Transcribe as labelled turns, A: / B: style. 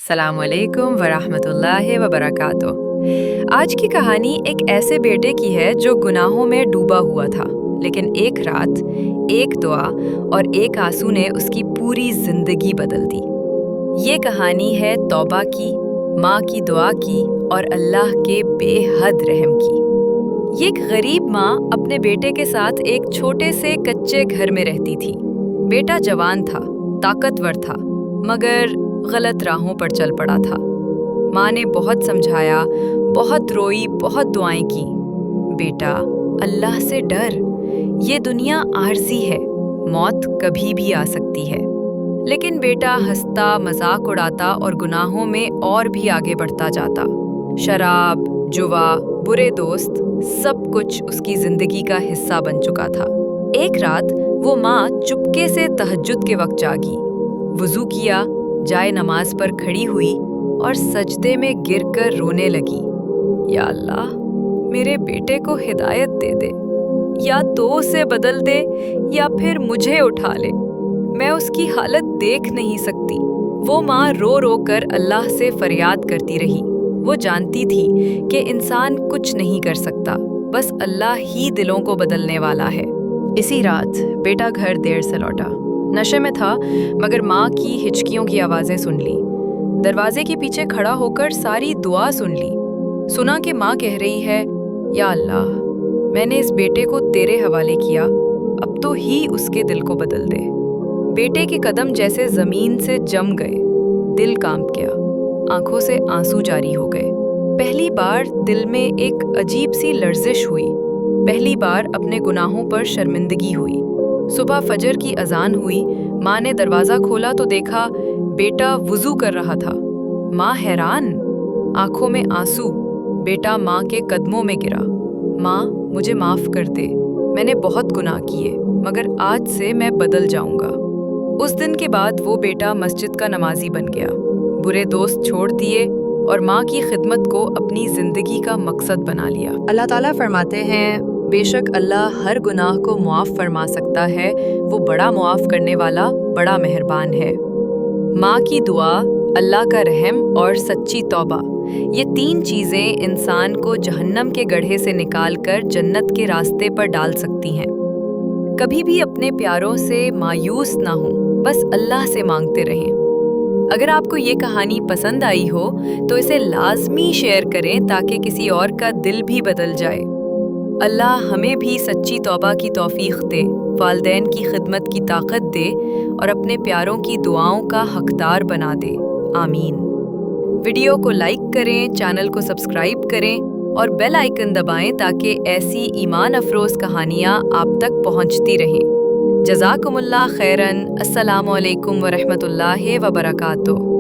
A: السلام علیکم ورحمۃ اللہ وبرکاتہ۔ آج کی کہانی ایک ایسے بیٹے کی ہے جو گناہوں میں ڈوبا ہوا تھا، لیکن ایک رات، ایک دعا اور ایک آنسو نے اس کی پوری زندگی بدل دی۔ یہ کہانی ہے توبہ کی، ماں کی دعا کی اور اللہ کے بے حد رحم کی۔ یہ ایک غریب ماں اپنے بیٹے کے ساتھ ایک چھوٹے سے کچے گھر میں رہتی تھی۔ بیٹا جوان تھا، طاقتور تھا، مگر غلط راہوں پر چل پڑا تھا۔ ماں نے بہت سمجھایا، بہت روئی، بہت دعائیں کی۔ بیٹا، اللہ سے ڈر، یہ دنیا عارضی ہے، موت کبھی بھی آ سکتی ہے۔ لیکن بیٹا ہنستا، مذاق اڑاتا اور گناہوں میں اور بھی آگے بڑھتا جاتا۔ شراب، جوا، برے دوست، سب کچھ اس کی زندگی کا حصہ بن چکا تھا۔ ایک رات وہ ماں چپکے سے تہجد کے وقت جاگی، وضو کیا، جائے نماز پر کھڑی ہوئی اور سجدے میں گر کر رونے لگی۔ یا اللہ، میرے بیٹے کو ہدایت دے دے، یا تو اسے بدل دے یا پھر مجھے اٹھا لے، میں اس کی حالت دیکھ نہیں سکتی۔ وہ ماں رو رو کر اللہ سے فریاد کرتی رہی۔ وہ جانتی تھی کہ انسان کچھ نہیں کر سکتا، بس اللہ ہی دلوں کو بدلنے والا ہے۔ اسی رات بیٹا گھر دیر سے لوٹا، نشے میں تھا، مگر ماں کی ہچکیوں کی آوازیں سن لی۔ دروازے کے پیچھے کھڑا ہو کر ساری دعا سن لی۔ سنا کہ ماں کہہ رہی ہے، یا اللہ، میں نے اس بیٹے کو تیرے حوالے کیا، اب تو ہی اس کے دل کو بدل دے۔ بیٹے کے قدم جیسے زمین سے جم گئے، دل کانپ گیا، آنکھوں سے آنسو جاری ہو گئے۔ پہلی بار دل میں ایک عجیب سی لرزش ہوئی، پہلی بار اپنے گناہوں پر شرمندگی ہوئی۔ صبح فجر کی اذان ہوئی، ماں نے دروازہ کھولا تو دیکھا بیٹا وضو کر رہا تھا۔ ماں حیران، آنکھوں میں آنسو۔ بیٹا ماں کے قدموں میں گرا، ماں مجھے معاف کر دے، میں نے بہت گناہ کیے، مگر آج سے میں بدل جاؤں گا۔ اس دن کے بعد وہ بیٹا مسجد کا نمازی بن گیا، برے دوست چھوڑ دیے اور ماں کی خدمت کو اپنی زندگی کا مقصد بنا لیا۔ اللہ تعالیٰ فرماتے ہیں، بے شک اللہ ہر گناہ کو معاف فرما سکتا ہے، وہ بڑا معاف کرنے والا، بڑا مہربان ہے۔ ماں کی دعا، اللہ کا رحم اور سچی توبہ، یہ تین چیزیں انسان کو جہنم کے گڑھے سے نکال کر جنت کے راستے پر ڈال سکتی ہیں۔ کبھی بھی اپنے پیاروں سے مایوس نہ ہوں، بس اللہ سے مانگتے رہیں۔ اگر آپ کو یہ کہانی پسند آئی ہو تو اسے لازمی شیئر کریں تاکہ کسی اور کا دل بھی بدل جائے۔ اللہ ہمیں بھی سچی توبہ کی توفیق دے، والدین کی خدمت کی طاقت دے اور اپنے پیاروں کی دعاؤں کا حقدار بنا دے، آمین۔ ویڈیو کو لائک کریں، چینل کو سبسکرائب کریں اور بیل آئیکن دبائیں تاکہ ایسی ایمان افروز کہانیاں آپ تک پہنچتی رہیں۔ جزاکم اللہ خیراً۔ السلام علیکم ورحمۃ اللہ وبرکاتہ۔